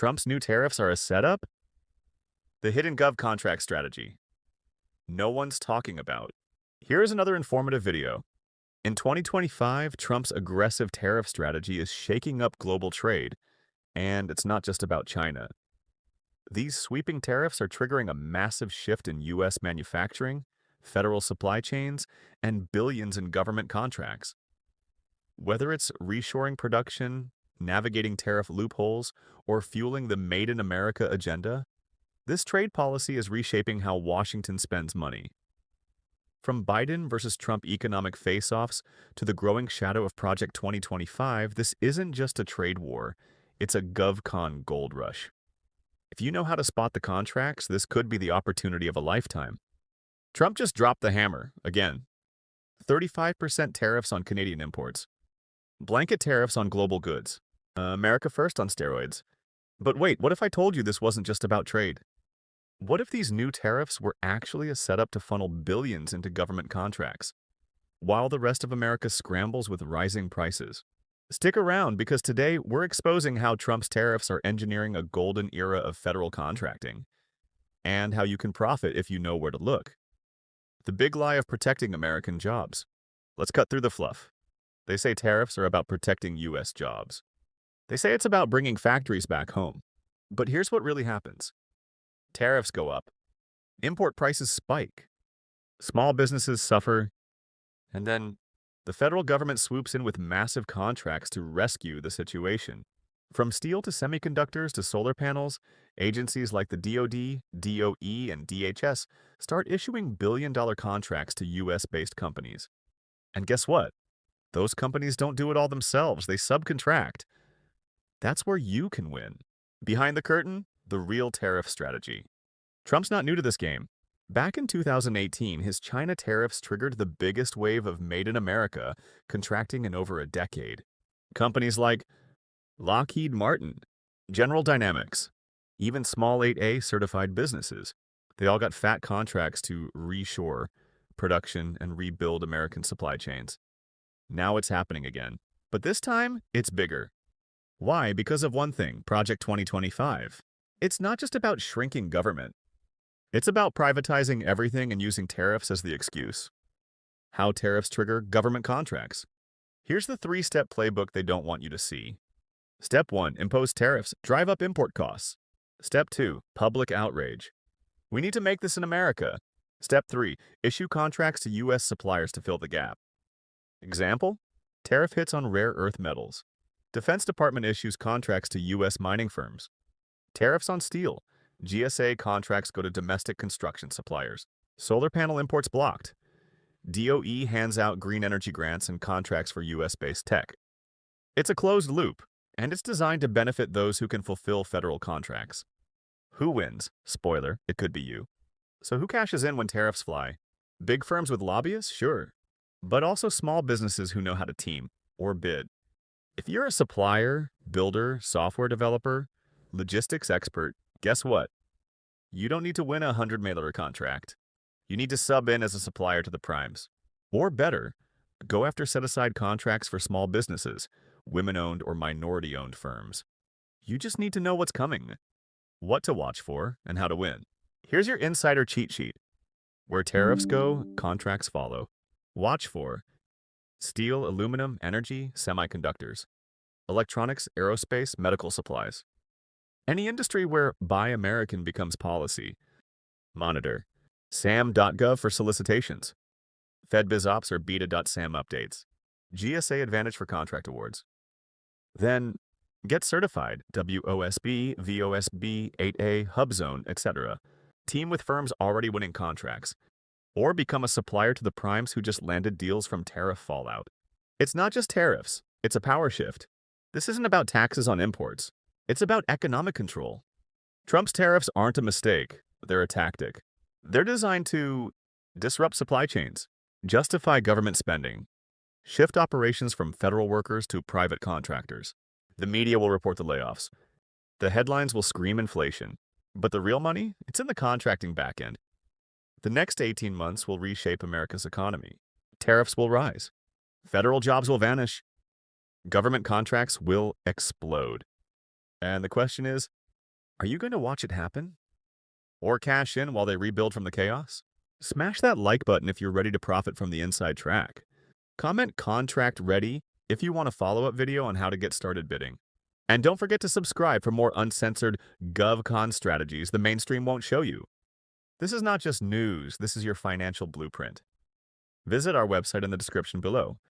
Trump's new tariffs are a setup? The hidden gov contract strategy. No one's talking about. Here is another informative video. In 2025, Trump's aggressive tariff strategy is shaking up global trade, and it's not just about China. These sweeping tariffs are triggering a massive shift in U.S. manufacturing, federal supply chains, and billions in government contracts. Whether it's reshoring production, navigating tariff loopholes, or fueling the Made in America agenda, this trade policy is reshaping how Washington spends money. From Biden versus Trump economic face-offs to the growing shadow of Project 2025, this isn't just a trade war, it's a GovCon gold rush. If you know how to spot the contracts, this could be the opportunity of a lifetime. Trump just dropped the hammer, again. 35% tariffs on Canadian imports. Blanket tariffs on global goods. America first on steroids. But wait, what if I told you this wasn't just about trade? What if these new tariffs were actually a setup to funnel billions into government contracts, while the rest of America scrambles with rising prices? Stick around, because today we're exposing how Trump's tariffs are engineering a golden era of federal contracting, and how you can profit if you know where to look. The big lie of protecting American jobs. Let's cut through the fluff. They say tariffs are about protecting U.S. jobs. They say it's about bringing factories back home. But here's what really happens. Tariffs go up. Import prices spike. Small businesses suffer. And then the federal government swoops in with massive contracts to rescue the situation. From steel to semiconductors to solar panels, agencies like the DoD, DOE, and DHS start issuing billion-dollar contracts to U.S.-based companies. And guess what? Those companies don't do it all themselves. They subcontract. That's where you can win. Behind the curtain, the real tariff strategy. Trump's not new to this game. Back in 2018, his China tariffs triggered the biggest wave of Made in America contracting in over a decade. Companies like Lockheed Martin, General Dynamics, even small 8A certified businesses, they all got fat contracts to reshore production and rebuild American supply chains. Now it's happening again. But this time, it's bigger. Why? Because of one thing, Project 2025. It's not just about shrinking government. It's about privatizing everything and using tariffs as the excuse. How tariffs trigger government contracts. Here's the 3-step playbook they don't want you to see. Step 1, impose tariffs, drive up import costs. Step 2, public outrage. We need to make this in America. Step 3, issue contracts to U.S. suppliers to fill the gap. Example? Tariff hits on rare earth metals. Defense Department issues contracts to U.S. mining firms. Tariffs on steel. GSA contracts go to domestic construction suppliers. Solar panel imports blocked. DOE hands out green energy grants and contracts for U.S.-based tech. It's a closed loop, and it's designed to benefit those who can fulfill federal contracts. Who wins? Spoiler, it could be you. So who cashes in when tariffs fly? Big firms with lobbyists? Sure. But also small businesses who know how to team or bid. If you're a supplier, builder, software developer, logistics expert, guess what? You don't need to win a 100-mailer contract. You need to sub in as a supplier to the primes. Or better, go after set-aside contracts for small businesses, women-owned or minority-owned firms. You just need to know what's coming, what to watch for, and how to win. Here's your insider cheat sheet. Where tariffs go, contracts follow. Watch for steel, aluminum, energy, semiconductors, electronics, aerospace, medical supplies. Any industry where Buy American becomes policy. Monitor sam.gov for solicitations. FedBizOps or beta.sam updates. GSA Advantage for contract awards. Then get certified, WOSB, VOSB, 8A, HubZone, etc. Team with firms already winning contracts. Or become a supplier to the primes who just landed deals from tariff fallout. It's not just tariffs, it's a power shift. This isn't about taxes on imports. It's about economic control. Trump's tariffs aren't a mistake, they're a tactic. They're designed to disrupt supply chains, justify government spending, shift operations from federal workers to private contractors. The media will report the layoffs. The headlines will scream inflation. But the real money? It's in the contracting backend. The next 18 months will reshape America's economy. Tariffs will rise. Federal jobs will vanish. Government contracts will explode. And the question is, Are you going to watch it happen? Or cash in while they rebuild from the chaos? Smash that like button if you're ready to profit from the inside track. Comment contract ready if you want a follow-up video on how to get started bidding. And don't forget to subscribe for more uncensored GovCon strategies the mainstream won't show you. This is not just news, this is your financial blueprint. Visit our website in the description below.